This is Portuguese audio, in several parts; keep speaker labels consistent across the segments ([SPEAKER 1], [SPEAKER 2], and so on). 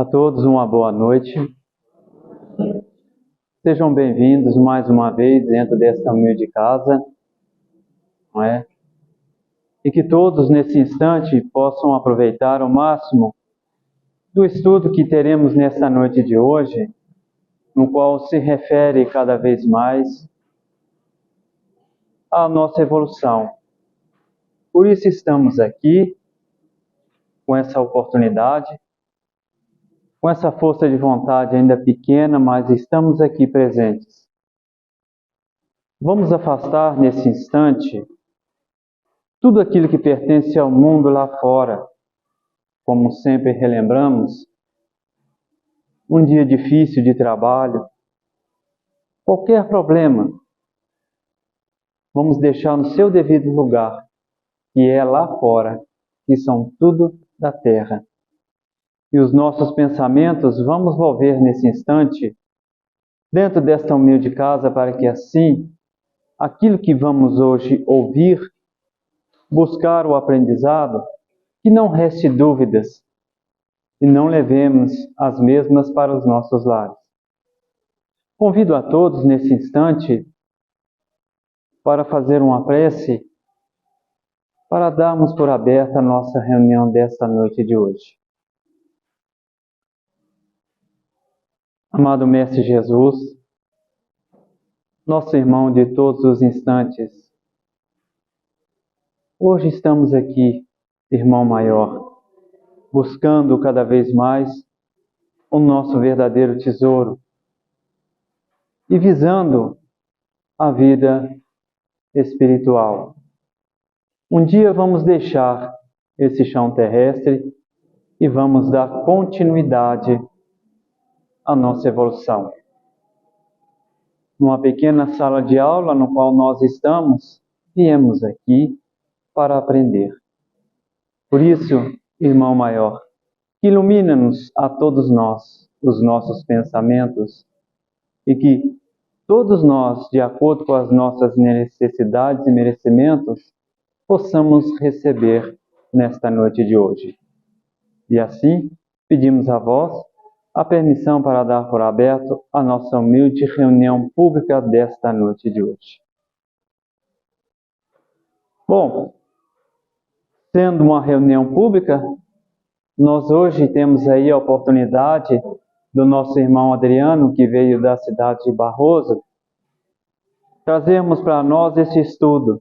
[SPEAKER 1] A todos uma boa noite. Sejam bem-vindos mais uma vez dentro desta humilde casa, não é? E que todos nesse instante possam aproveitar ao máximo do estudo que teremos nesta noite de hoje, no qual se refere cada vez mais à nossa evolução. Por isso estamos aqui, com essa oportunidade, com essa força de vontade ainda pequena, mas estamos aqui presentes. Vamos afastar nesse instante tudo aquilo que pertence ao mundo lá fora. Como sempre relembramos, um dia difícil de trabalho, qualquer problema, vamos deixar no seu devido lugar, que é lá fora, que são tudo da terra. E os nossos pensamentos vamos volver nesse instante dentro desta humilde casa, para que assim, aquilo que vamos hoje ouvir, buscar o aprendizado, que não reste dúvidas e não levemos as mesmas para os nossos lares. Convido a todos nesse instante para fazer uma prece, para darmos por aberta a nossa reunião desta noite de hoje. Amado Mestre Jesus, nosso irmão de todos os instantes, hoje estamos aqui, irmão maior, buscando cada vez mais o nosso verdadeiro tesouro e visando a vida espiritual. Um dia vamos deixar esse chão terrestre e vamos dar continuidade à nossa evolução. Numa pequena sala de aula no qual nós estamos, viemos aqui para aprender. Por isso, irmão maior, ilumina-nos a todos nós, os nossos pensamentos, e que todos nós, de acordo com as nossas necessidades e merecimentos, possamos receber nesta noite de hoje. E assim, pedimos a vós a permissão para dar por aberto a nossa humilde reunião pública desta noite de hoje. Bom, sendo uma reunião pública, nós hoje temos aí a oportunidade do nosso irmão Adriano, que veio da cidade de Barroso, trazermos para nós esse estudo,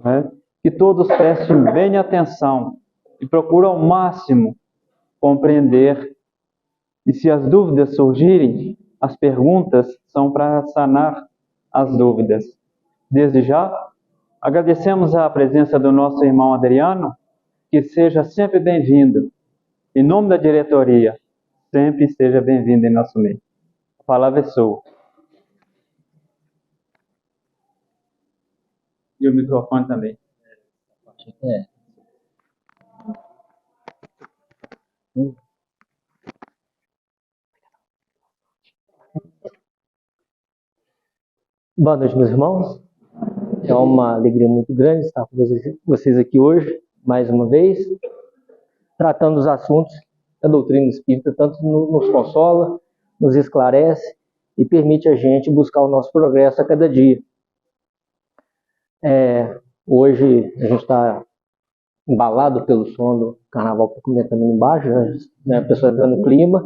[SPEAKER 1] né? Que todos prestem bem atenção e procurem ao máximo compreender. E se as dúvidas surgirem, as perguntas são para sanar as dúvidas. Desde já, agradecemos a presença do nosso irmão Adriano, que seja sempre bem-vindo. Em nome da diretoria, sempre esteja bem-vindo em nosso meio. A palavra é sua. E o microfone também.
[SPEAKER 2] Boa noite, meus irmãos. É uma alegria muito grande estar com vocês aqui hoje, mais uma vez, tratando dos assuntos da doutrina espírita, tanto nos consola, nos esclarece e permite a gente buscar o nosso progresso a cada dia. Hoje a gente está embalado pelo som do carnaval que comentando embaixo, né? A pessoa entrando no clima,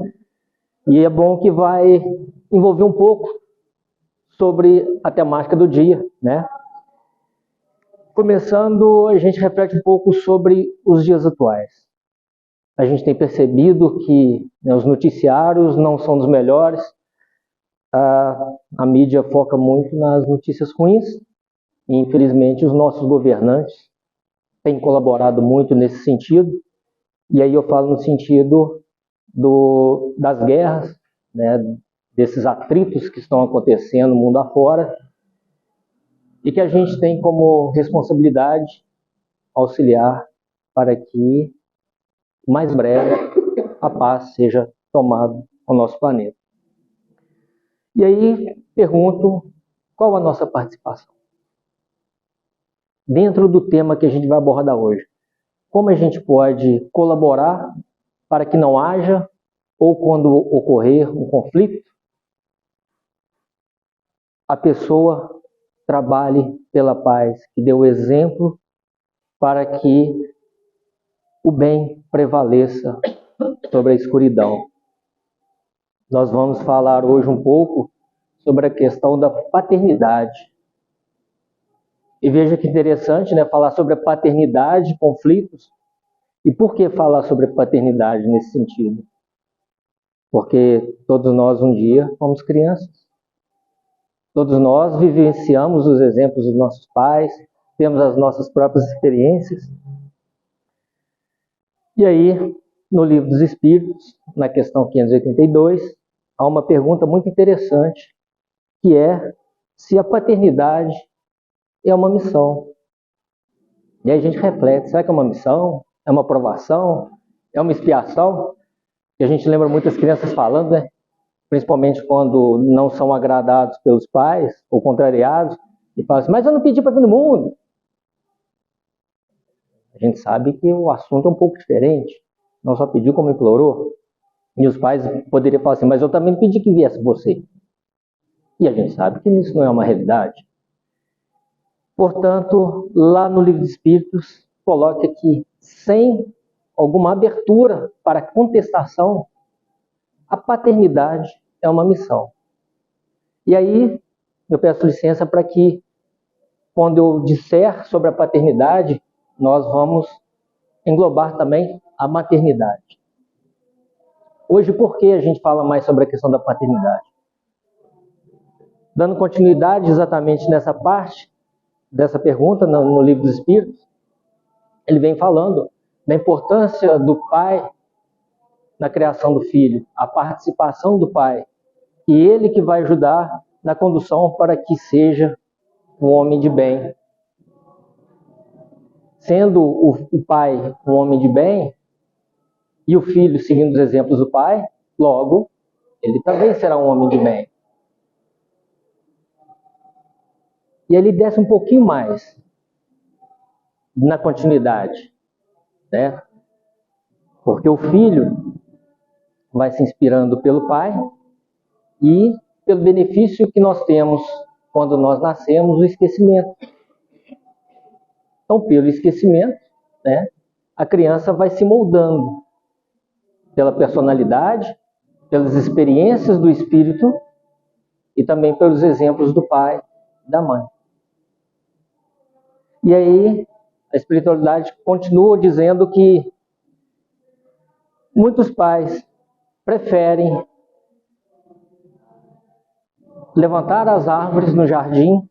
[SPEAKER 2] e é bom que vai envolver um pouco sobre a temática do dia, né? Começando, a gente reflete um pouco sobre os dias atuais. A gente tem percebido que, né, os noticiários não são dos melhores, a mídia foca muito nas notícias ruins, e infelizmente os nossos governantes têm colaborado muito nesse sentido, e aí eu falo no sentido das guerras, né, desses atritos que estão acontecendo no mundo afora, e que a gente tem como responsabilidade auxiliar para que, mais breve, a paz seja tomada ao nosso planeta. E aí, pergunto, qual a nossa participação? Dentro do tema que a gente vai abordar hoje, como a gente pode colaborar para que não haja ou quando ocorrer um conflito, a pessoa trabalhe pela paz, que dê o exemplo para que o bem prevaleça sobre a escuridão. Nós vamos falar hoje um pouco sobre a questão da paternidade. E veja que interessante, né, falar sobre a paternidade, conflitos. E por que falar sobre a paternidade nesse sentido? Porque todos nós um dia fomos crianças. Todos nós vivenciamos os exemplos dos nossos pais, temos as nossas próprias experiências. E aí, no Livro dos Espíritos, na questão 582, há uma pergunta muito interessante, que é se a paternidade é uma missão. E aí a gente reflete, será que é uma missão? É uma provação? É uma expiação? E a gente lembra muitas crianças falando, né? Principalmente quando não são agradados pelos pais, ou contrariados, e falam assim, mas eu não pedi para vir no mundo. A gente sabe que o assunto é um pouco diferente. Não só pediu como implorou. E os pais poderiam falar assim, mas eu também pedi que viesse você. E a gente sabe que isso não é uma realidade. Portanto, lá no Livro dos Espíritos, coloca que sem alguma abertura para contestação, a paternidade é uma missão. E aí, eu peço licença para que, quando eu disser sobre a paternidade, nós vamos englobar também a maternidade. Hoje, por que a gente fala mais sobre a questão da paternidade? Dando continuidade exatamente nessa parte dessa pergunta no Livro dos Espíritos, ele vem falando da importância do pai na criação do filho, a participação do pai, e ele que vai ajudar na condução para que seja um homem de bem. Sendo o pai um homem de bem, e o filho seguindo os exemplos do pai, logo, ele também será um homem de bem. E ele desce um pouquinho mais na continuidade, né? Porque o filho vai se inspirando pelo pai e pelo benefício que nós temos quando nós nascemos, o esquecimento. Então, pelo esquecimento, né, a criança vai se moldando pela personalidade, pelas experiências do espírito e também pelos exemplos do pai e da mãe. E aí, a espiritualidade continua dizendo que muitos pais preferem levantar as árvores no jardim,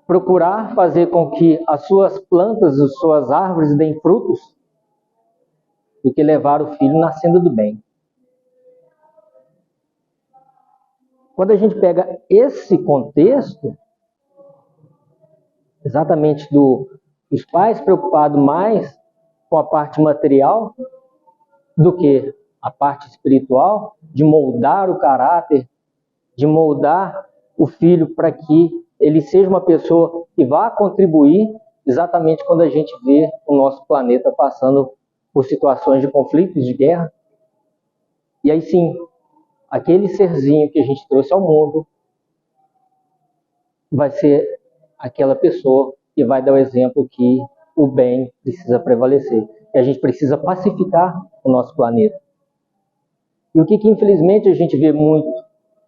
[SPEAKER 2] procurar fazer com que as suas plantas, as suas árvores deem frutos, do que levar o filho na senda do bem. Quando a gente pega esse contexto, exatamente dos pais preocupados mais com a parte material do que a parte espiritual, de moldar o caráter, de moldar o filho para que ele seja uma pessoa que vá contribuir exatamente quando a gente vê o nosso planeta passando por situações de conflitos, de guerra. E aí sim, aquele serzinho que a gente trouxe ao mundo vai ser aquela pessoa que vai dar o exemplo que o bem precisa prevalecer. E a gente precisa pacificar o nosso planeta. E o que infelizmente a gente vê muito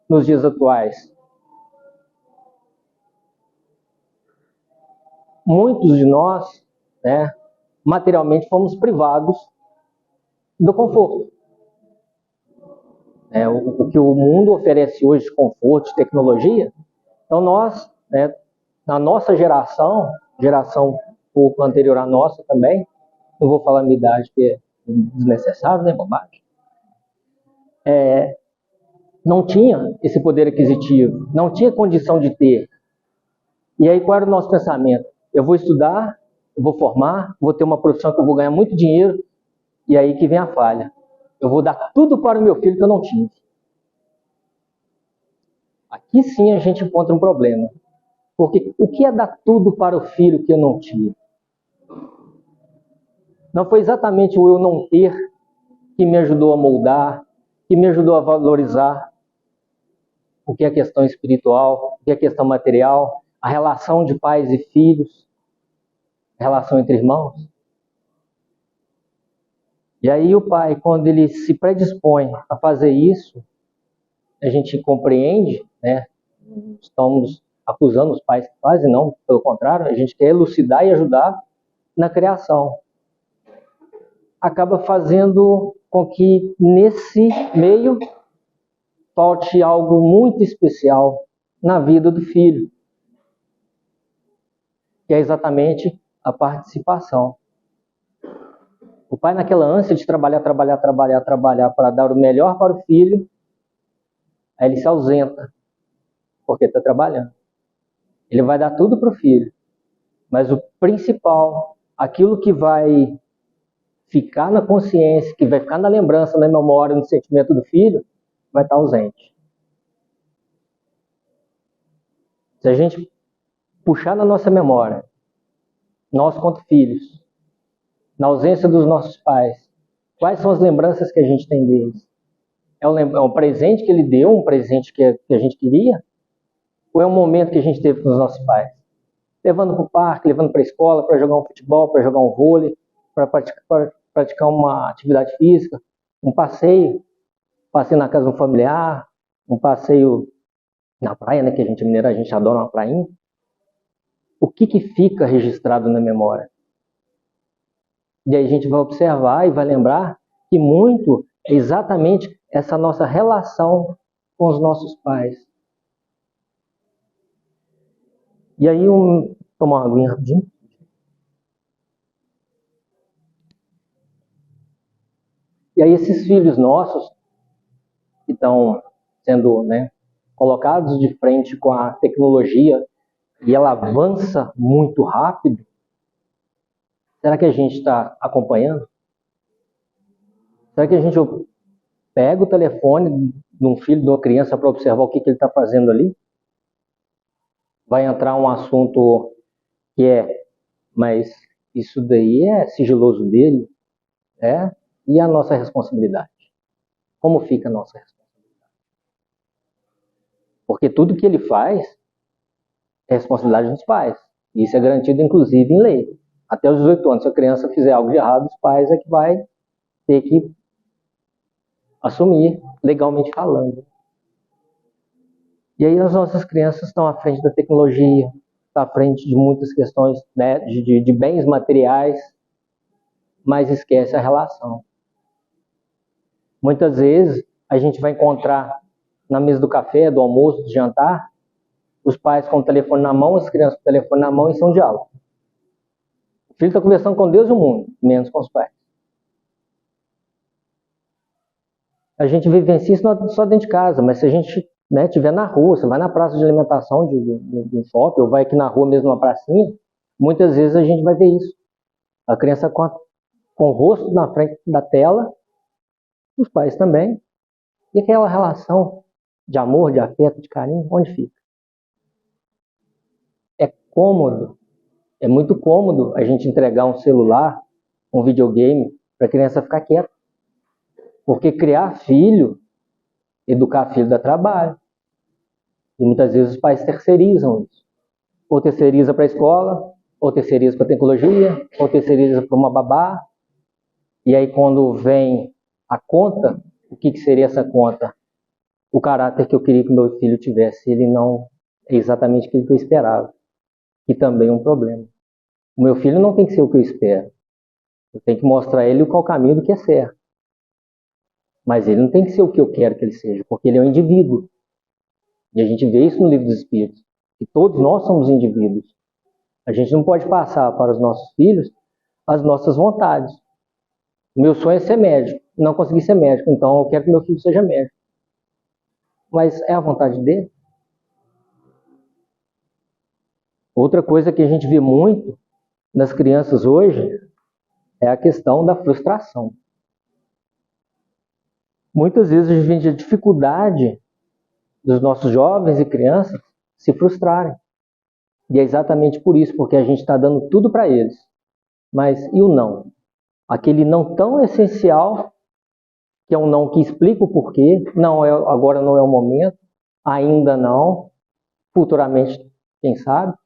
[SPEAKER 2] nos dias atuais? Muitos de nós, né, materialmente fomos privados do conforto. O que o mundo oferece hoje, conforto, tecnologia, então nós, né, na nossa geração um pouco anterior à nossa também, não vou falar a minha idade, que é desnecessário, né, bobagem, não tinha esse poder aquisitivo, não tinha condição de ter. E aí qual era o nosso pensamento? Eu vou estudar, eu vou formar, vou ter uma profissão que eu vou ganhar muito dinheiro, e aí que vem a falha. Eu vou dar tudo para o meu filho que eu não tive. Aqui sim a gente encontra um problema. Porque o que é dar tudo para o filho que eu não tive? Não foi exatamente o eu não ter que me ajudou a moldar, que me ajudou a valorizar o que é questão espiritual, o que é questão material, a relação de pais e filhos, a relação entre irmãos. E aí o pai, quando ele se predispõe a fazer isso, a gente compreende, né? Não estamos acusando os pais que fazem, não, pelo contrário, a gente quer elucidar e ajudar na criação. Acaba fazendo com que nesse meio falte algo muito especial na vida do filho, que é exatamente a participação. O pai, naquela ânsia de trabalhar para dar o melhor para o filho, aí ele se ausenta, porque está trabalhando. Ele vai dar tudo para o filho, mas o principal, aquilo que vai ficar na consciência, que vai ficar na lembrança, na memória, no sentimento do filho, vai estar ausente. Se a gente puxar na nossa memória, nós quanto filhos, na ausência dos nossos pais, quais são as lembranças que a gente tem deles? É um presente que ele deu, um presente que a gente queria? Ou é um momento que a gente teve com os nossos pais? Levando para o parque, levando para a escola, para jogar um futebol, para jogar um vôlei, para praticar uma atividade física, um passeio na casa de um familiar, um passeio na praia, né, que a gente é mineiro, a gente adora uma prainha. O que fica registrado na memória? E aí a gente vai observar e vai lembrar que muito é exatamente essa nossa relação com os nossos pais. E aí, tomar uma aguinha rapidinho. E aí esses filhos nossos, que estão sendo, né, colocados de frente com a tecnologia, e ela avança muito rápido, será que a gente está acompanhando? Será que a gente pega o telefone de um filho, de uma criança, para observar o que ele está fazendo ali? Vai entrar um assunto que mas isso daí é sigiloso dele, e a nossa responsabilidade? Como fica a nossa responsabilidade? Porque tudo que ele faz é responsabilidade dos pais. Isso é garantido, inclusive, em lei. Até os 18 anos, se a criança fizer algo de errado, os pais é que vai ter que assumir, legalmente falando. E aí as nossas crianças estão à frente da tecnologia, estão à frente de muitas questões, né, de bens materiais, mas esquece a relação. Muitas vezes a gente vai encontrar na mesa do café, do almoço, do jantar, os pais com o telefone na mão, as crianças com o telefone na mão e são diálogo. O filho está conversando com Deus e o mundo, menos com os pais. A gente vivencia isso só dentro de casa, mas se a gente estiver na rua, você vai na praça de alimentação de um shopping, ou vai aqui na rua mesmo, numa pracinha, muitas vezes a gente vai ver isso. A criança com o rosto na frente da tela, os pais também. E aquela relação de amor, de afeto, de carinho, onde fica? É cômodo, é muito cômodo a gente entregar um celular, um videogame, para a criança ficar quieta. Porque criar filho, educar filho dá trabalho. E muitas vezes os pais terceirizam isso. Ou terceiriza para a escola, ou terceiriza para a tecnologia, ou terceiriza para uma babá. E aí quando vem a conta, o que seria essa conta? O caráter que eu queria que meu filho tivesse, ele não é exatamente aquilo que eu esperava. E também é um problema. O meu filho não tem que ser o que eu espero. Eu tenho que mostrar a ele qual o caminho do que é certo. Mas ele não tem que ser o que eu quero que ele seja, porque ele é um indivíduo. E a gente vê isso no Livro dos Espíritos, que todos nós somos indivíduos. A gente não pode passar para os nossos filhos as nossas vontades. O meu sonho é ser médico, não consegui ser médico, então eu quero que meu filho seja médico. Mas é a vontade dele? Outra coisa que a gente vê muito nas crianças hoje é a questão da frustração. Muitas vezes a gente vê a dificuldade dos nossos jovens e crianças se frustrarem. E é exatamente por isso, porque a gente está dando tudo para eles. Mas e o não? Aquele não tão essencial que é um não que explica o porquê, não é, agora não é o momento, ainda não, futuramente, quem sabe.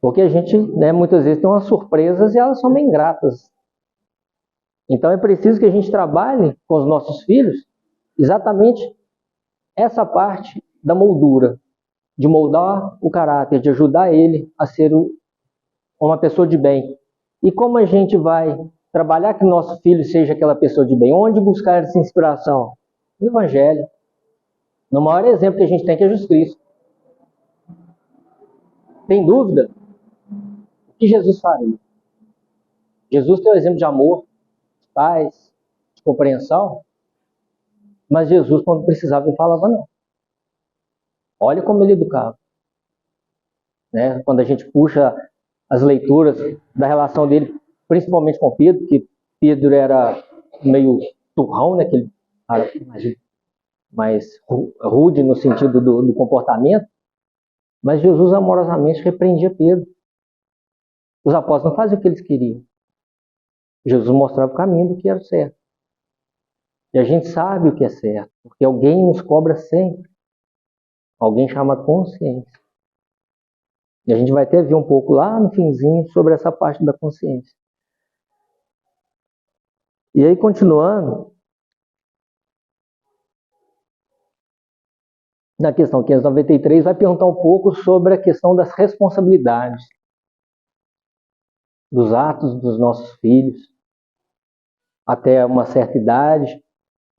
[SPEAKER 2] Porque a gente, né, muitas vezes tem umas surpresas e elas são bem gratas. Então é preciso que a gente trabalhe com os nossos filhos exatamente essa parte da moldura, de moldar o caráter, de ajudar ele a ser uma pessoa de bem. E como a gente vai trabalhar que nosso filho seja aquela pessoa de bem? Onde buscar essa inspiração? No Evangelho. No maior exemplo que a gente tem, que é Jesus Cristo. Tem dúvida? O que Jesus faria? Jesus tem um exemplo de amor, de paz, de compreensão, mas Jesus, quando precisava, ele falava não. Olha como ele educava. Né? Quando a gente puxa as leituras da relação dele, principalmente com Pedro, que Pedro era meio turrão, né? Aquele cara mais rude no sentido do comportamento, mas Jesus amorosamente repreendia Pedro. Os apóstolos não faziam o que eles queriam. Jesus mostrava o caminho do que era certo. E a gente sabe o que é certo, porque alguém nos cobra sempre. Alguém chama consciência. E a gente vai até ver um pouco lá no finzinho sobre essa parte da consciência. E aí, continuando, na questão 593, vai perguntar um pouco sobre a questão das responsabilidades dos atos dos nossos filhos, até uma certa idade,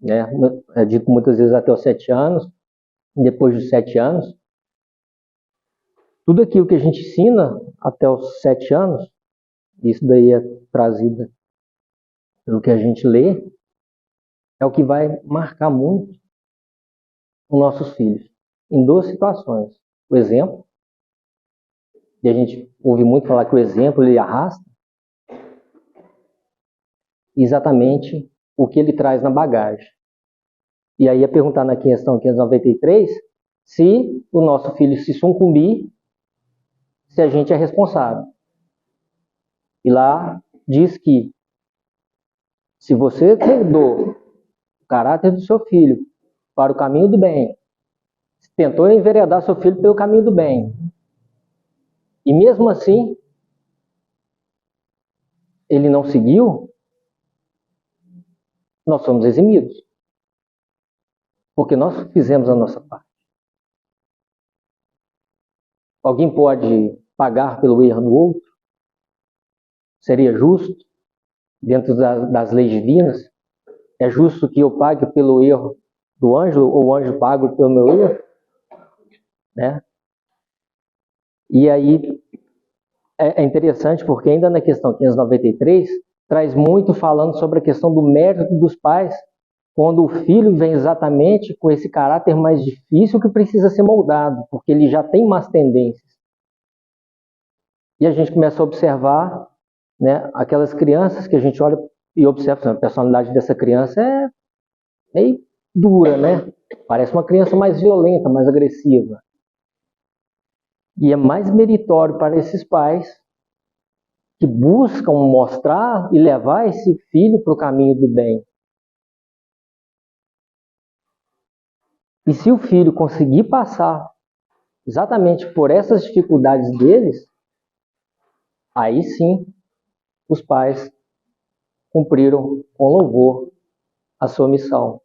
[SPEAKER 2] né? É dito muitas vezes até os 7 anos, e depois dos 7 anos. Tudo aquilo que a gente ensina até os 7 anos, isso daí é trazido pelo que a gente lê, é o que vai marcar muito os nossos filhos, em 2 situações. O exemplo, e a gente ouve muito falar que o exemplo ele arrasta, exatamente o que ele traz na bagagem. E aí é perguntar na questão 593 se o nosso filho se sucumbir, se a gente é responsável. E lá diz que se você moldou o caráter do seu filho para o caminho do bem, tentou enveredar seu filho pelo caminho do bem, e mesmo assim ele não seguiu, nós somos eximidos. Porque nós fizemos a nossa parte. Alguém pode pagar pelo erro do outro? Seria justo? Dentro das leis divinas? É justo que eu pague pelo erro do anjo, ou o anjo pague pelo meu erro? Né? E aí é interessante porque ainda na questão 593 traz muito falando sobre a questão do mérito dos pais, quando o filho vem exatamente com esse caráter mais difícil que precisa ser moldado, porque ele já tem más tendências. E a gente começa a observar, né, aquelas crianças que a gente olha e observa, a personalidade dessa criança é meio dura, né? Parece uma criança mais violenta, mais agressiva. E é mais meritório para esses pais que buscam mostrar e levar esse filho para o caminho do bem. E se o filho conseguir passar exatamente por essas dificuldades deles, aí sim os pais cumpriram com louvor a sua missão.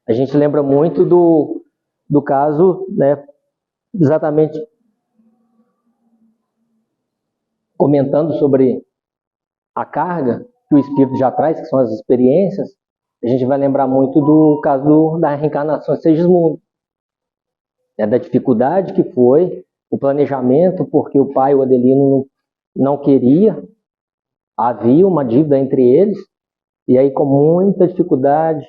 [SPEAKER 2] A gente lembra muito do caso, né, exatamente comentando sobre a carga que o Espírito já traz, que são as experiências. A gente vai lembrar muito do caso da reencarnação de Segismundo, né, da dificuldade que foi o planejamento, porque o pai, o Adelino, não queria, havia uma dívida entre eles, e aí com muita dificuldade,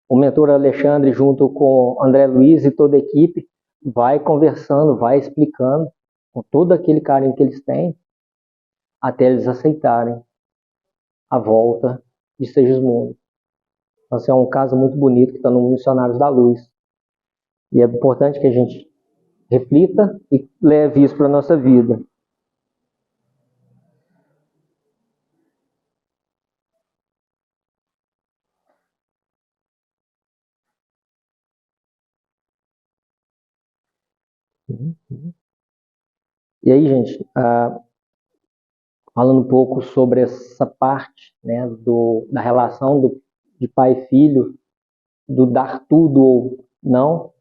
[SPEAKER 2] o mentor Alexandre, junto com André Luiz e toda a equipe, vai conversando, vai explicando, com todo aquele carinho que eles têm, até eles aceitarem a volta de Segismundo. Então, esse é um caso muito bonito que está no Missionários da Luz. E é importante que a gente reflita e leve isso para a nossa vida. E aí, gente, falando um pouco sobre essa parte, né, da relação de pai e filho, do dar tudo ou não,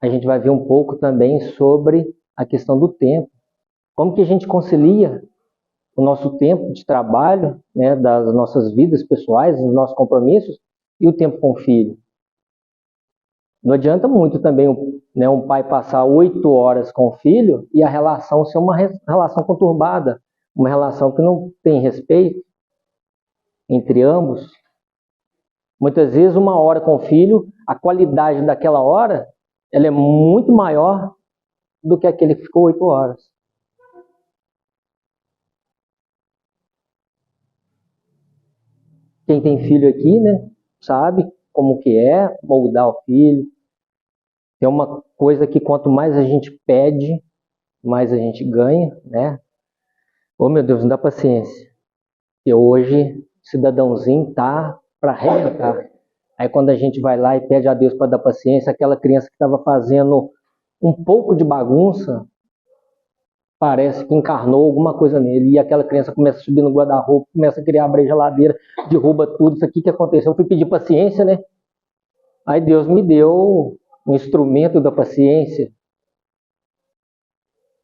[SPEAKER 2] a gente vai ver um pouco também sobre a questão do tempo. Como que a gente concilia o nosso tempo de trabalho, né, das nossas vidas pessoais, dos nossos compromissos, e o tempo com o filho. Não adianta muito também um pai passar 8 horas com o filho e a relação ser uma relação conturbada, uma relação que não tem respeito entre ambos. Muitas vezes 1 hora com o filho, a qualidade daquela hora ela é muito maior do que aquele que ficou 8 horas. Quem tem filho aqui, né, sabe como que é moldar o filho. É uma coisa que quanto mais a gente pede, mais a gente ganha, né? Oh, meu Deus, não dá paciência. E hoje, o cidadãozinho tá para arrebentar. Aí quando a gente vai lá e pede a Deus para dar paciência, aquela criança que estava fazendo um pouco de bagunça, parece que encarnou alguma coisa nele. E aquela criança começa a subir no guarda-roupa, começa a querer abrir a geladeira, derruba tudo. Isso aqui que aconteceu, eu fui pedir paciência, né? Aí Deus me deu um instrumento da paciência.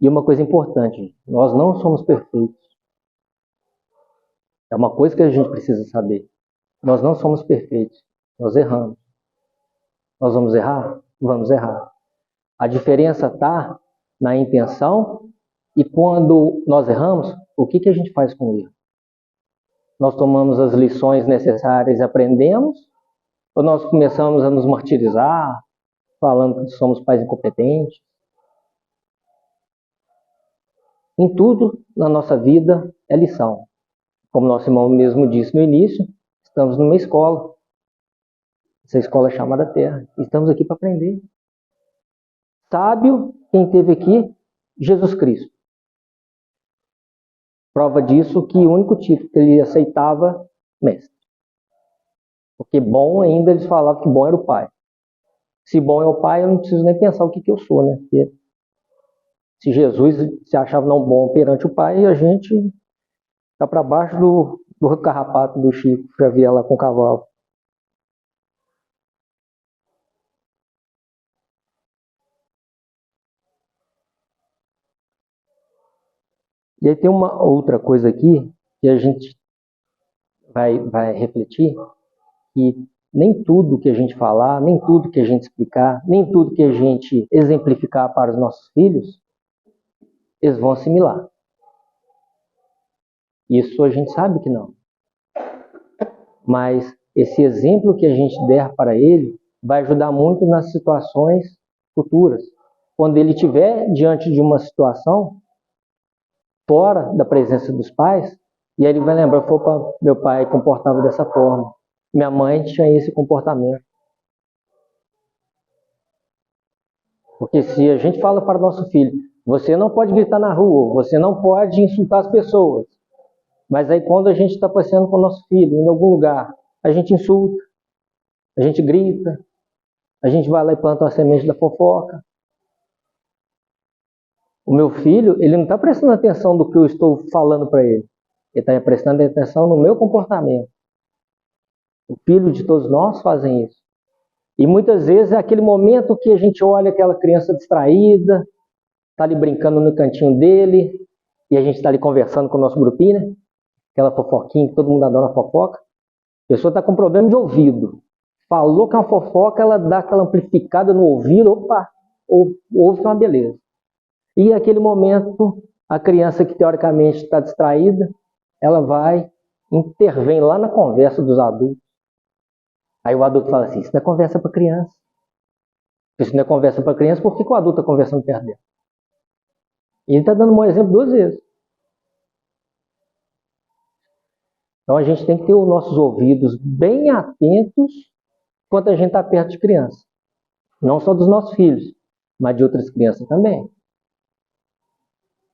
[SPEAKER 2] E uma coisa importante, nós não somos perfeitos. É uma coisa que a gente precisa saber. Nós não somos perfeitos. Nós erramos. Nós vamos errar? Vamos errar. A diferença está na intenção e quando nós erramos, o que a gente faz com o erro? Nós tomamos as lições necessárias e aprendemos? Ou nós começamos a nos martirizar, falando que somos pais incompetentes? Em tudo na nossa vida é lição. Como nosso irmão mesmo disse no início, estamos numa escola. Essa escola é chamada Terra. Estamos aqui para aprender. Sábio, quem teve aqui? Jesus Cristo. Prova disso que o único título que ele aceitava, mestre. Porque bom ainda, eles falavam que bom era o pai. Se bom é o pai, eu não preciso nem pensar o que eu sou, né? Porque se Jesus se achava não bom perante o pai, a gente está para baixo do carrapato do Chico Xavier lá com o cavalo. E aí tem uma outra coisa aqui que a gente vai refletir, que nem tudo que a gente falar, nem tudo que a gente explicar, nem tudo que a gente exemplificar para os nossos filhos, eles vão assimilar. Isso a gente sabe que não. Mas esse exemplo que a gente der para ele vai ajudar muito nas situações futuras. Quando ele estiver diante de uma situação fora da presença dos pais, e aí ele vai lembrar, opa, meu pai comportava dessa forma, minha mãe tinha esse comportamento. Porque se a gente fala para o nosso filho, você não pode gritar na rua, você não pode insultar as pessoas, mas aí quando a gente está passeando com o nosso filho em algum lugar, a gente insulta, a gente grita, a gente vai lá e planta uma semente da fofoca. O meu filho, ele não está prestando atenção do que eu estou falando para ele. Ele está prestando atenção no meu comportamento. O filho de todos nós fazem isso. E muitas vezes é aquele momento que a gente olha aquela criança distraída, está ali brincando no cantinho dele, e a gente está ali conversando com o nosso grupinho, né? Aquela fofoquinha que todo mundo adora fofoca. A pessoa está com problema de ouvido. Falou que é uma fofoca, ela dá aquela amplificada no ouvido, opa, ouve uma beleza. E naquele momento, a criança que teoricamente está distraída, ela vai, intervém lá na conversa dos adultos. Aí o adulto fala assim, isso não é conversa para criança. Se isso não é conversa para criança, por que o adulto está conversando perto dela? E ele está dando um bom exemplo 2 vezes. Então a gente tem que ter os nossos ouvidos bem atentos quando a gente está perto de criança. Não só dos nossos filhos, mas de outras crianças também.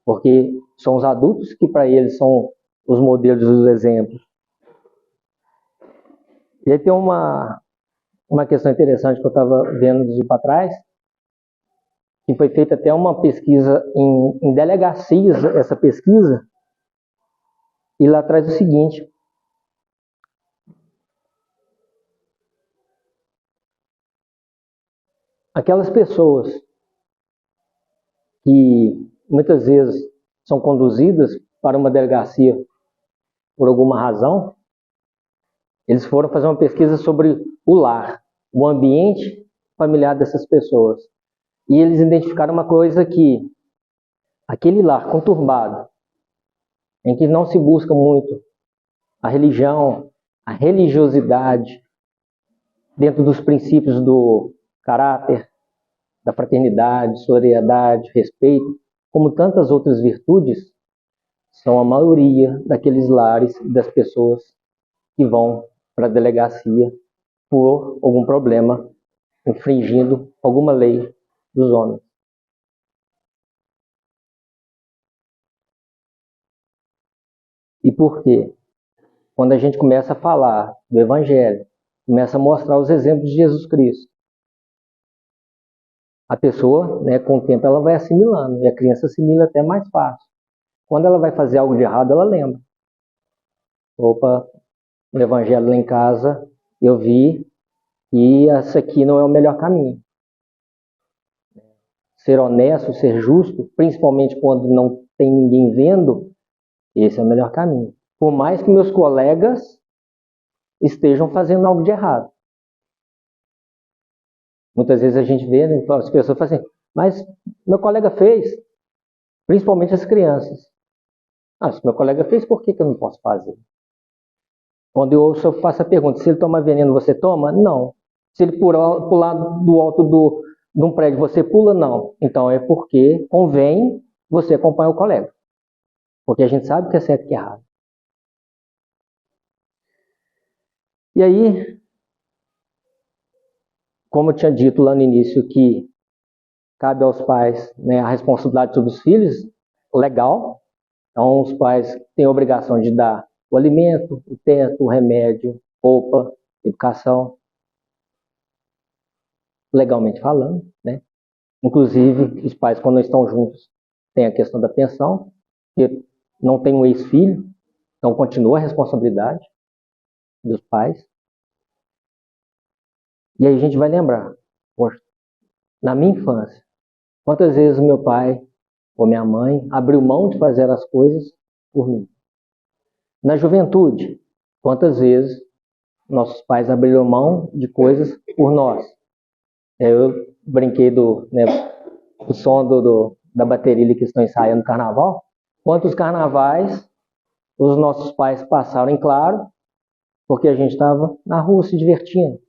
[SPEAKER 2] Porque são os adultos que para eles são os modelos e os exemplos. E aí tem uma questão interessante que eu estava vendo para trás, que foi feita até uma pesquisa em delegacias, essa pesquisa, e lá traz o seguinte: aquelas pessoas que muitas vezes são conduzidas para uma delegacia por alguma razão, eles foram fazer uma pesquisa sobre o lar, o ambiente familiar dessas pessoas. E eles identificaram uma coisa, que aquele lar conturbado, em que não se busca muito a religião, a religiosidade, dentro dos princípios do caráter, da fraternidade, solidariedade, respeito, como tantas outras virtudes, são a maioria daqueles lares e das pessoas que vão para a delegacia por algum problema, infringindo alguma lei dos homens. E por quê? Quando a gente começa a falar do Evangelho, começa a mostrar os exemplos de Jesus Cristo, a pessoa, com o tempo, ela vai assimilando, e a criança assimila até mais fácil. Quando ela vai fazer algo de errado, ela lembra. Opa, no Evangelho lá em casa, eu vi que esse aqui não é o melhor caminho. Ser honesto, ser justo, principalmente quando não tem ninguém vendo, esse é o melhor caminho. Por mais que meus colegas estejam fazendo algo de errado. Muitas vezes a gente vê, as pessoas falam assim, mas meu colega fez, principalmente as crianças. Se meu colega fez, por que eu não posso fazer? Quando eu faço a pergunta, se ele toma veneno, você toma? Não. Se ele pular do alto de um prédio, você pula? Não. Então é porque convém você acompanhar o colega. Porque a gente sabe que é certo e que é errado. E aí, como eu tinha dito lá no início, que cabe aos pais, a responsabilidade sobre os filhos, legal. Então os pais têm a obrigação de dar o alimento, o teto, o remédio, roupa, educação, legalmente falando, Inclusive, os pais, quando estão juntos, tem a questão da pensão, que não tem um ex-filho, então continua a responsabilidade dos pais. E aí a gente vai lembrar, poxa, na minha infância, quantas vezes o meu pai ou minha mãe abriu mão de fazer as coisas por mim? Na juventude, quantas vezes nossos pais abriram mão de coisas por nós? Eu brinquei do som da bateria que estão ensaiando no carnaval. Quantos carnavais os nossos pais passaram em claro, porque a gente estava na rua se divertindo.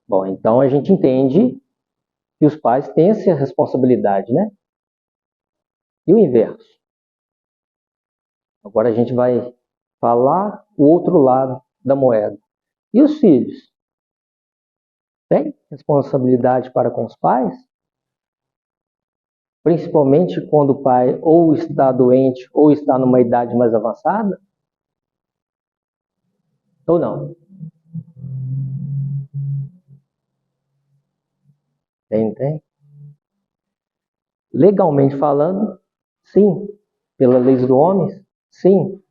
[SPEAKER 2] Bom, então a gente entende que os pais têm essa responsabilidade, E o inverso. Agora a gente vai falar o outro lado da moeda. E os filhos? Tem responsabilidade para com os pais? Principalmente quando o pai ou está doente ou está numa idade mais avançada? Ou não? Tem. Legalmente falando, sim. Pelas leis do homem, sim.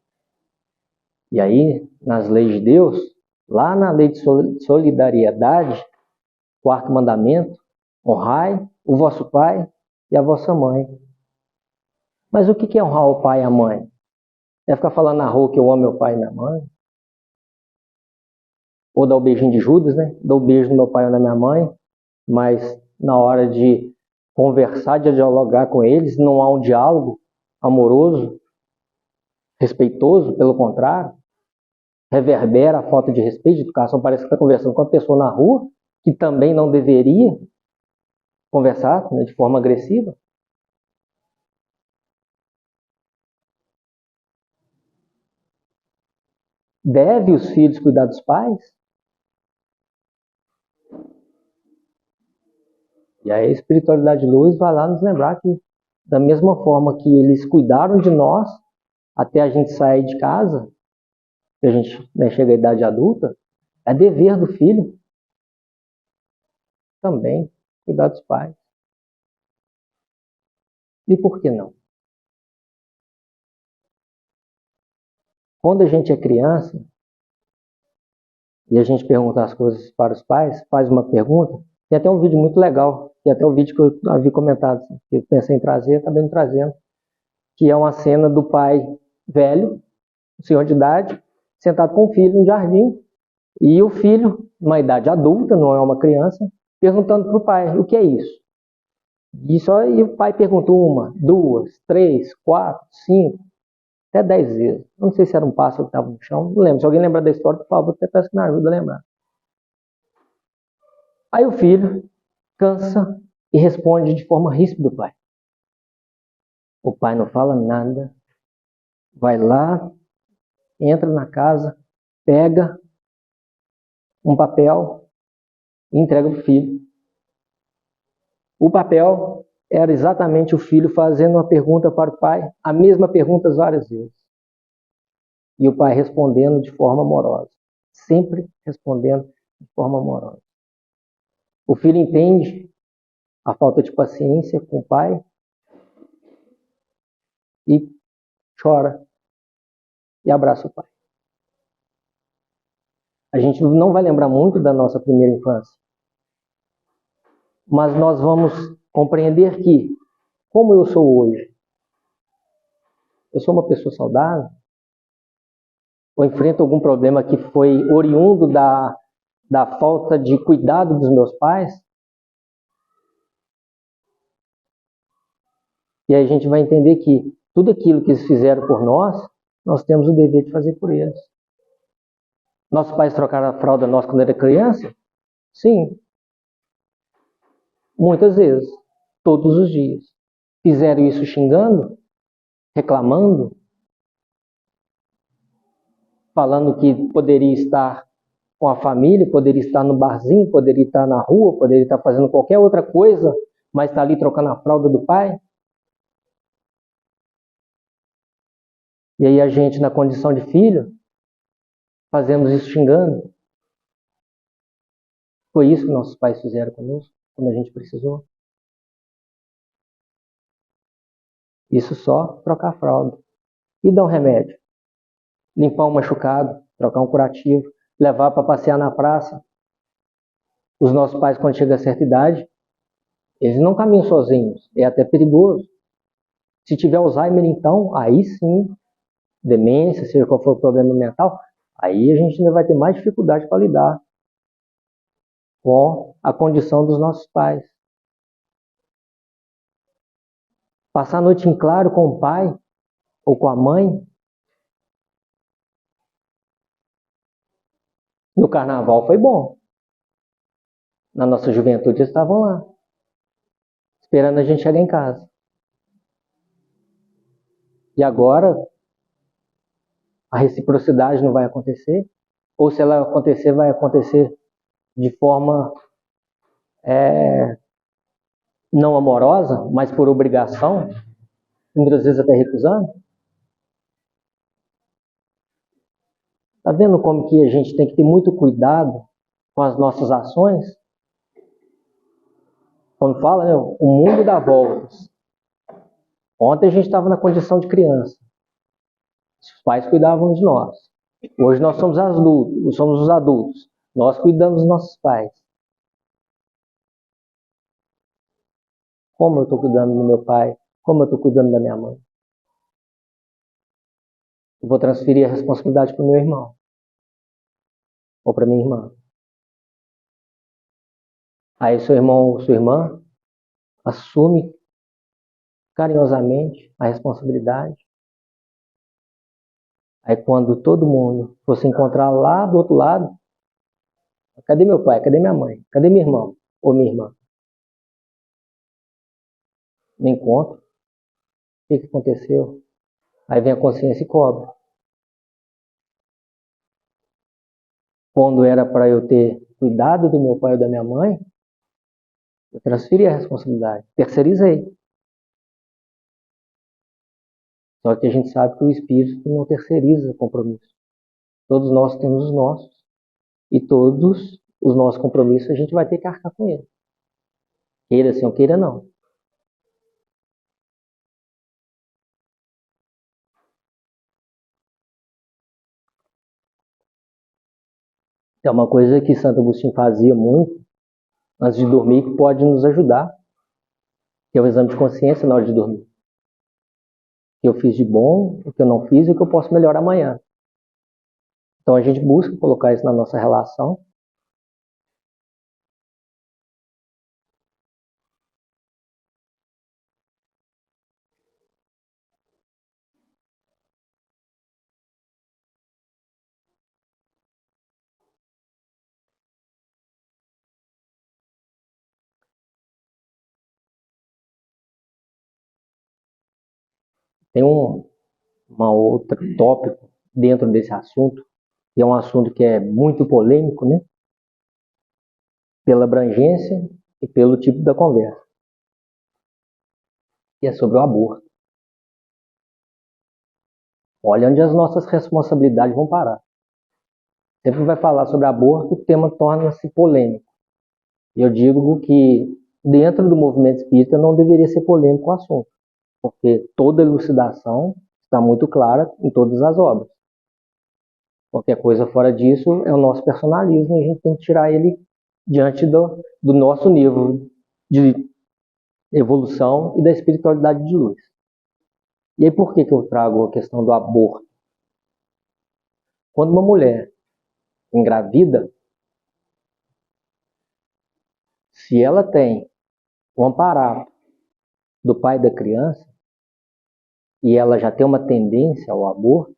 [SPEAKER 2] E aí, nas leis de Deus, lá na lei de solidariedade, quarto mandamento, honrai o vosso pai e a vossa mãe. Mas o que é honrar o pai e a mãe? É ficar falando na rua que eu amo meu pai e minha mãe? Ou dar o beijinho de Judas, Dou o beijo no meu pai ou na minha mãe, mas na hora de conversar, de dialogar com eles, não há um diálogo amoroso, respeitoso, pelo contrário, reverbera a falta de respeito, de educação. Parece que está conversando com uma pessoa na rua, que também não deveria conversar de forma agressiva. Deve os filhos cuidar dos pais? E aí a espiritualidade de luz vai lá nos lembrar que, da mesma forma que eles cuidaram de nós, até a gente sair de casa, que a gente chega à idade adulta, é dever do filho também cuidar dos pais. E por que não? Quando a gente é criança e a gente pergunta as coisas para os pais, faz uma pergunta, tem até um vídeo muito legal, e até o vídeo que eu havia comentado, que eu pensei em trazer, acabei não trazendo, que é uma cena do pai velho, um senhor de idade, sentado com o filho no jardim, e o filho, uma idade adulta, não é uma criança, perguntando para o pai, o que é isso? E o pai perguntou 1, 2, 3, 4, 5, até 10 vezes. Não sei se era um pássaro que estava no chão, não lembro. Se alguém lembrar da história, por favor, até peço que me ajude a lembrar. Aí o filho cansa e responde de forma ríspida do pai. O pai não fala nada, vai lá, entra na casa, pega um papel e entrega para o filho. O papel era exatamente o filho fazendo uma pergunta para o pai, a mesma pergunta várias vezes. E o pai respondendo de forma amorosa, sempre respondendo de forma amorosa. O filho entende a falta de paciência com o pai e chora e abraça o pai. A gente não vai lembrar muito da nossa primeira infância, mas nós vamos compreender que, como eu sou hoje, eu sou uma pessoa saudável, ou enfrento algum problema que foi oriundo da falta de cuidado dos meus pais, e aí a gente vai entender que tudo aquilo que eles fizeram por nós temos o dever de fazer por eles. Nossos pais trocaram a fralda nossa quando era criança? Sim. Muitas vezes. Todos os dias. Fizeram isso xingando? Reclamando? Falando que poderia estar com a família, poderia estar no barzinho, poderia estar na rua, poderia estar fazendo qualquer outra coisa, mas está ali trocando a fralda do pai? E aí a gente, na condição de filho, fazemos isso xingando. Foi isso que nossos pais fizeram conosco, quando a gente precisou. Isso só trocar a fralda. E dar um remédio. Limpar um machucado, trocar um curativo, levar para passear na praça. Os nossos pais, quando chegam a certa idade, eles não caminham sozinhos. É até perigoso. Se tiver Alzheimer, então, aí sim, demência, seja qual for o problema mental, aí a gente ainda vai ter mais dificuldade para lidar com a condição dos nossos pais. Passar a noite em claro com o pai ou com a mãe. No carnaval foi bom. Na nossa juventude eles estavam lá, esperando a gente chegar em casa. E agora, a reciprocidade não vai acontecer, ou se ela acontecer, vai acontecer de forma não amorosa, mas por obrigação, muitas vezes até recusando. Está vendo como que a gente tem que ter muito cuidado com as nossas ações? Quando fala, né, o mundo dá voltas. Ontem a gente estava na condição de criança. Os pais cuidavam de nós. Hoje nós somos os adultos. Nós cuidamos dos nossos pais. Como eu estou cuidando do meu pai? Como eu estou cuidando da minha mãe? Eu vou transferir a responsabilidade para o meu irmão. Ou para minha irmã. Aí seu irmão ou sua irmã assume carinhosamente a responsabilidade. Aí quando todo mundo for se encontrar lá do outro lado, cadê meu pai? Cadê minha mãe? Cadê meu irmão? Ou minha irmã? No encontro. O que aconteceu? Aí vem a consciência e cobra. Quando era para eu ter cuidado do meu pai ou da minha mãe, eu transferi a responsabilidade, terceirizei. Só que a gente sabe que o espírito não terceiriza compromisso. Todos nós temos os nossos. E todos os nossos compromissos a gente vai ter que arcar com eles. Queira sim ou queira não. É uma coisa que Santo Agostinho fazia muito antes de dormir, que pode nos ajudar, que é o exame de consciência na hora de dormir. O que eu fiz de bom, o que eu não fiz e o que eu posso melhorar amanhã. Então a gente busca colocar isso na nossa relação. Tem uma outra tópico dentro desse assunto, que é um assunto que é muito polêmico, né? Pela abrangência e pelo tipo da conversa, que é sobre o aborto. Olha onde as nossas responsabilidades vão parar. Sempre vai falar sobre aborto, o tema torna-se polêmico. E eu digo que dentro do movimento espírita não deveria ser polêmico o assunto, porque toda elucidação está muito clara em todas as obras. Qualquer coisa fora disso é o nosso personalismo e a gente tem que tirar ele diante do nosso nível de evolução e da espiritualidade de luz. E aí por que eu trago a questão do aborto? Quando uma mulher engravida, se ela tem um amparato do pai da criança e ela já tem uma tendência ao aborto,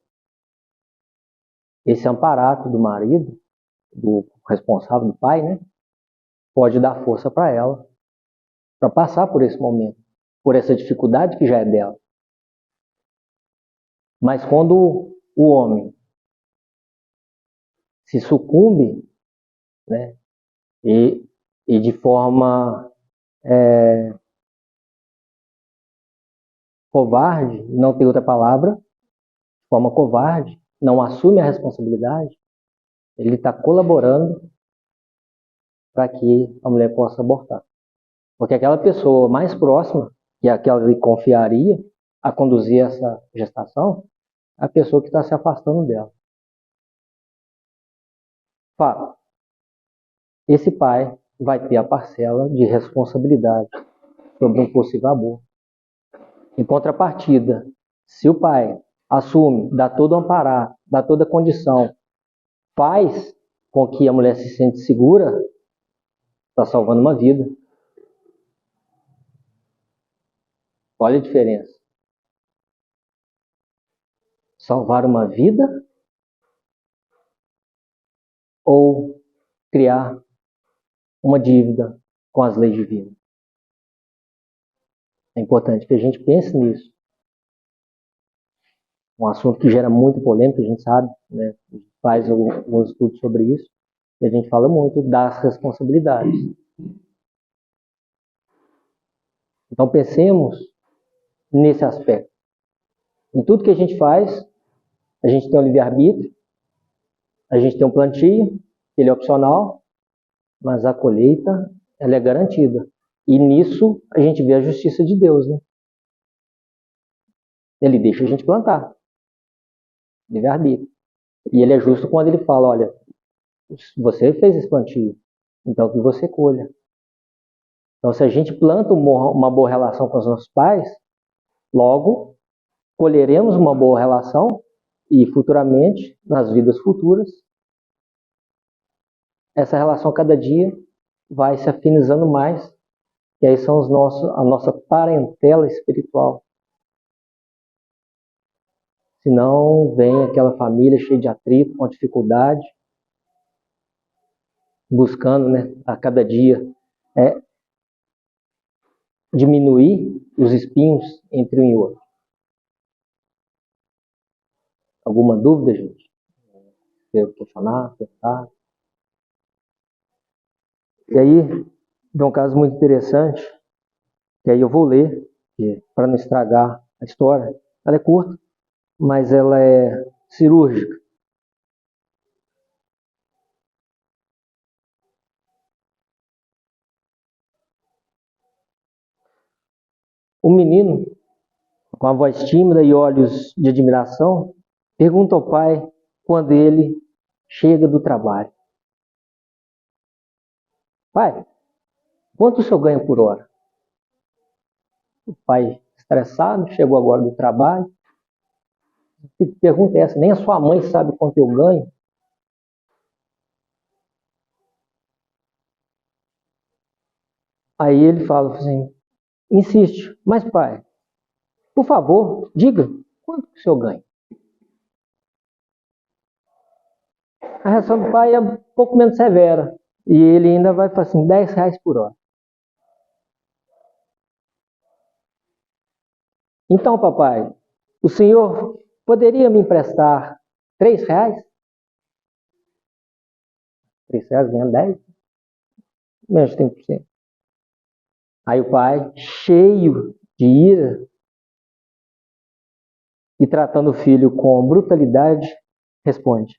[SPEAKER 2] esse amparato do marido, do responsável, do pai, né, pode dar força para ela, para passar por esse momento, por essa dificuldade que já é dela. Mas quando o homem se sucumbe, né, e de forma covarde, não tem outra palavra, de forma covarde, não assume a responsabilidade, ele está colaborando para que a mulher possa abortar. Porque aquela pessoa mais próxima, que é aquela que confiaria a conduzir essa gestação, é a pessoa que está se afastando dela. Fato. Esse pai vai ter a parcela de responsabilidade sobre um possível aborto. Em contrapartida, se o pai assume, dá todo o amparar, dá toda a condição, faz com que a mulher se sente segura, está salvando uma vida. Olha a diferença. Salvar uma vida ou criar uma dívida com as leis divinas. É importante que a gente pense nisso. Um assunto que gera muito polêmica, a gente sabe, né? A gente faz alguns estudos sobre isso, e a gente fala muito das responsabilidades. Então pensemos nesse aspecto. Em tudo que a gente faz, a gente tem um livre-arbítrio, a gente tem um plantio, ele é opcional, mas a colheita, ela é garantida. E nisso a gente vê a justiça de Deus, né? Ele deixa a gente plantar, livre-arbítrio. E ele é justo quando ele fala, olha, você fez esse plantio, então que você colha. Então se a gente planta uma boa relação com os nossos pais, logo colheremos uma boa relação e futuramente, nas vidas futuras, essa relação cada dia vai se afinizando mais, e aí são a nossa parentela espiritual. Senão vem aquela família cheia de atrito, com dificuldade, buscando, né, a cada dia diminuir os espinhos entre um e outro. Alguma dúvida, gente? Quero questionar, pensar. E aí, tem um caso muito interessante, que aí eu vou ler, para não estragar a história. Ela é curta, mas ela é cirúrgica. O menino, com a voz tímida e olhos de admiração, pergunta ao pai quando ele chega do trabalho. Pai, quanto o senhor ganha por hora? O pai, estressado, chegou agora do trabalho. Que pergunta é essa? Nem a sua mãe sabe quanto eu ganho. Aí ele fala assim, insiste, mas pai, por favor, diga, quanto que o senhor ganha? A reação do pai é um pouco menos severa. E ele ainda vai falar assim, R$10 por hora. Então, papai, o senhor poderia me emprestar R$3? R$3 ganhando 10? Menos de 30%. Aí o pai, cheio de ira, e tratando o filho com brutalidade, responde.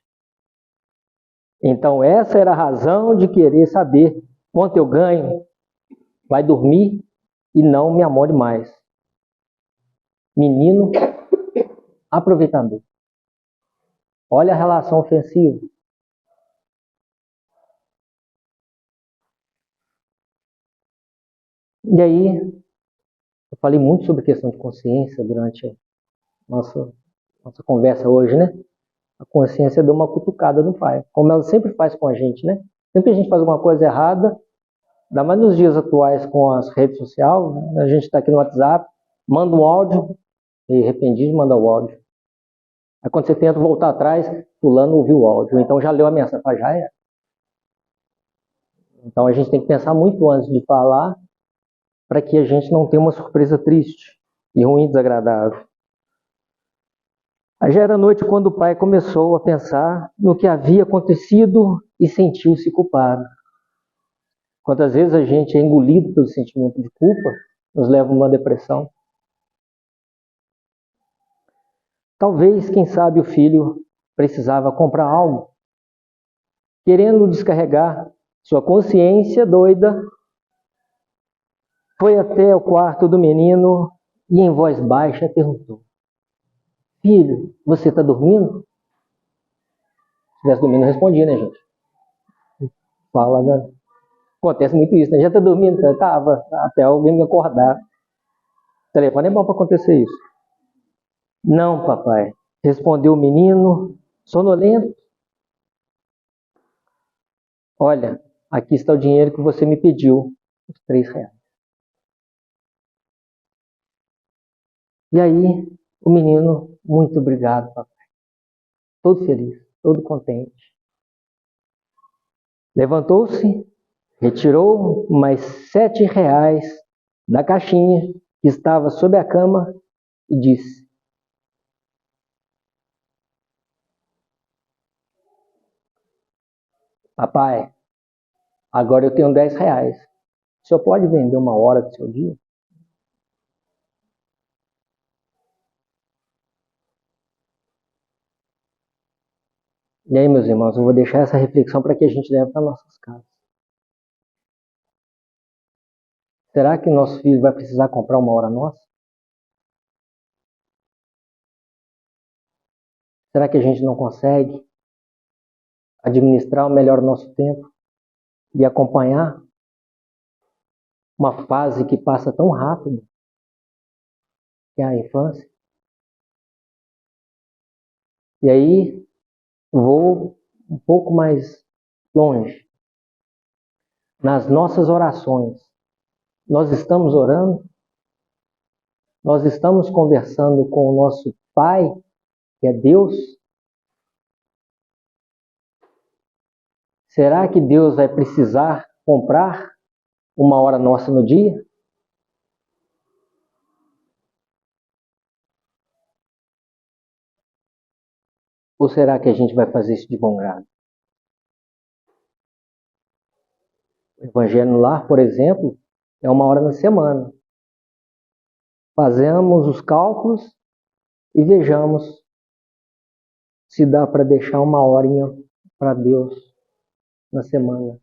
[SPEAKER 2] Então essa era a razão de querer saber quanto eu ganho. Vai dormir e não me amole mais. Menino aproveitador. Olha a relação ofensiva. E aí, eu falei muito sobre questão de consciência durante nossa conversa hoje, né? A consciência deu uma cutucada no pai, como ela sempre faz com a gente, né? Sempre que a gente faz alguma coisa errada, ainda mais nos dias atuais com as redes sociais, a gente está aqui no WhatsApp, manda um áudio e arrependido de mandar o áudio. Aí quando você tenta voltar atrás, fulano ouviu o áudio, então já leu a mensagem, já é. Então a gente tem que pensar muito antes de falar, para que a gente não tenha uma surpresa triste e ruim, desagradável. Já era noite quando o pai começou a pensar no que havia acontecido e sentiu-se culpado. Quantas vezes a gente é engolido pelo sentimento de culpa, nos leva a uma depressão. Talvez, quem sabe, o filho precisava comprar algo, querendo descarregar sua consciência doida, foi até o quarto do menino e em voz baixa perguntou: filho, você está dormindo? Se estivesse dormindo, eu respondia, né, gente? Fala, né? Acontece muito isso, né? Já está dormindo? Estava, até alguém me acordar. O telefone é bom para acontecer isso. Não, papai, respondeu o menino, sonolento. Olha, aqui está o dinheiro que você me pediu, os R$3. E aí, o menino, muito obrigado, papai. Todo feliz, todo contente. Levantou-se, retirou mais R$7 da caixinha que estava sob a cama e disse: papai, agora eu tenho R$10. O senhor pode vender uma hora do seu dia? E aí, meus irmãos, eu vou deixar essa reflexão para que a gente leve para nossas casas. Será que nosso filho vai precisar comprar uma hora nossa? Será que a gente não consegue administrar melhor o nosso tempo e acompanhar uma fase que passa tão rápido, que é a infância? E aí, vou um pouco mais longe. Nas nossas orações, nós estamos orando? Nós estamos conversando com o nosso Pai, que é Deus? Será que Deus vai precisar comprar uma hora nossa no dia? Ou será que a gente vai fazer isso de bom grado? O Evangelho no Lar, por exemplo, é uma hora na semana. Fazemos os cálculos e vejamos se dá para deixar uma horinha para Deus na semana.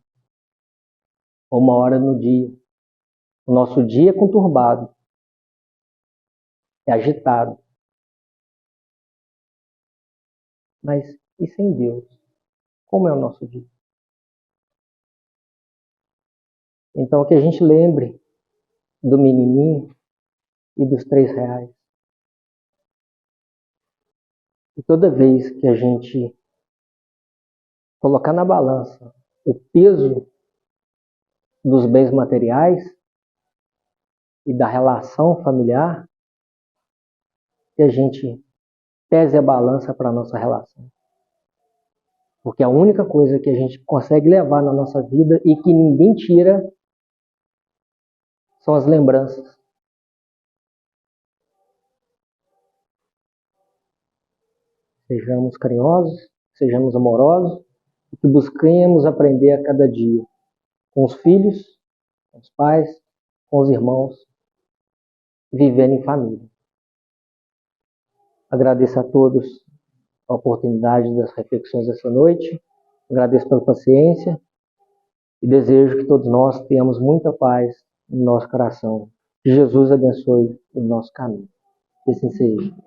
[SPEAKER 2] Ou uma hora no dia. O nosso dia é conturbado. é agitado. Mas e sem Deus? Como é o nosso dia? Então, que a gente lembre do menininho e dos R$3. E toda vez que a gente colocar na balança o peso dos bens materiais e da relação familiar, que a gente pese a balança para a nossa relação. Porque a única coisa que a gente consegue levar na nossa vida e que ninguém tira são as lembranças. Sejamos carinhosos, sejamos amorosos e que busquemos aprender a cada dia com os filhos, com os pais, com os irmãos, vivendo em família. Agradeço a todos a oportunidade das reflexões dessa noite. Agradeço pela paciência e desejo que todos nós tenhamos muita paz no nosso coração. Que Jesus abençoe o nosso caminho. Que assim seja.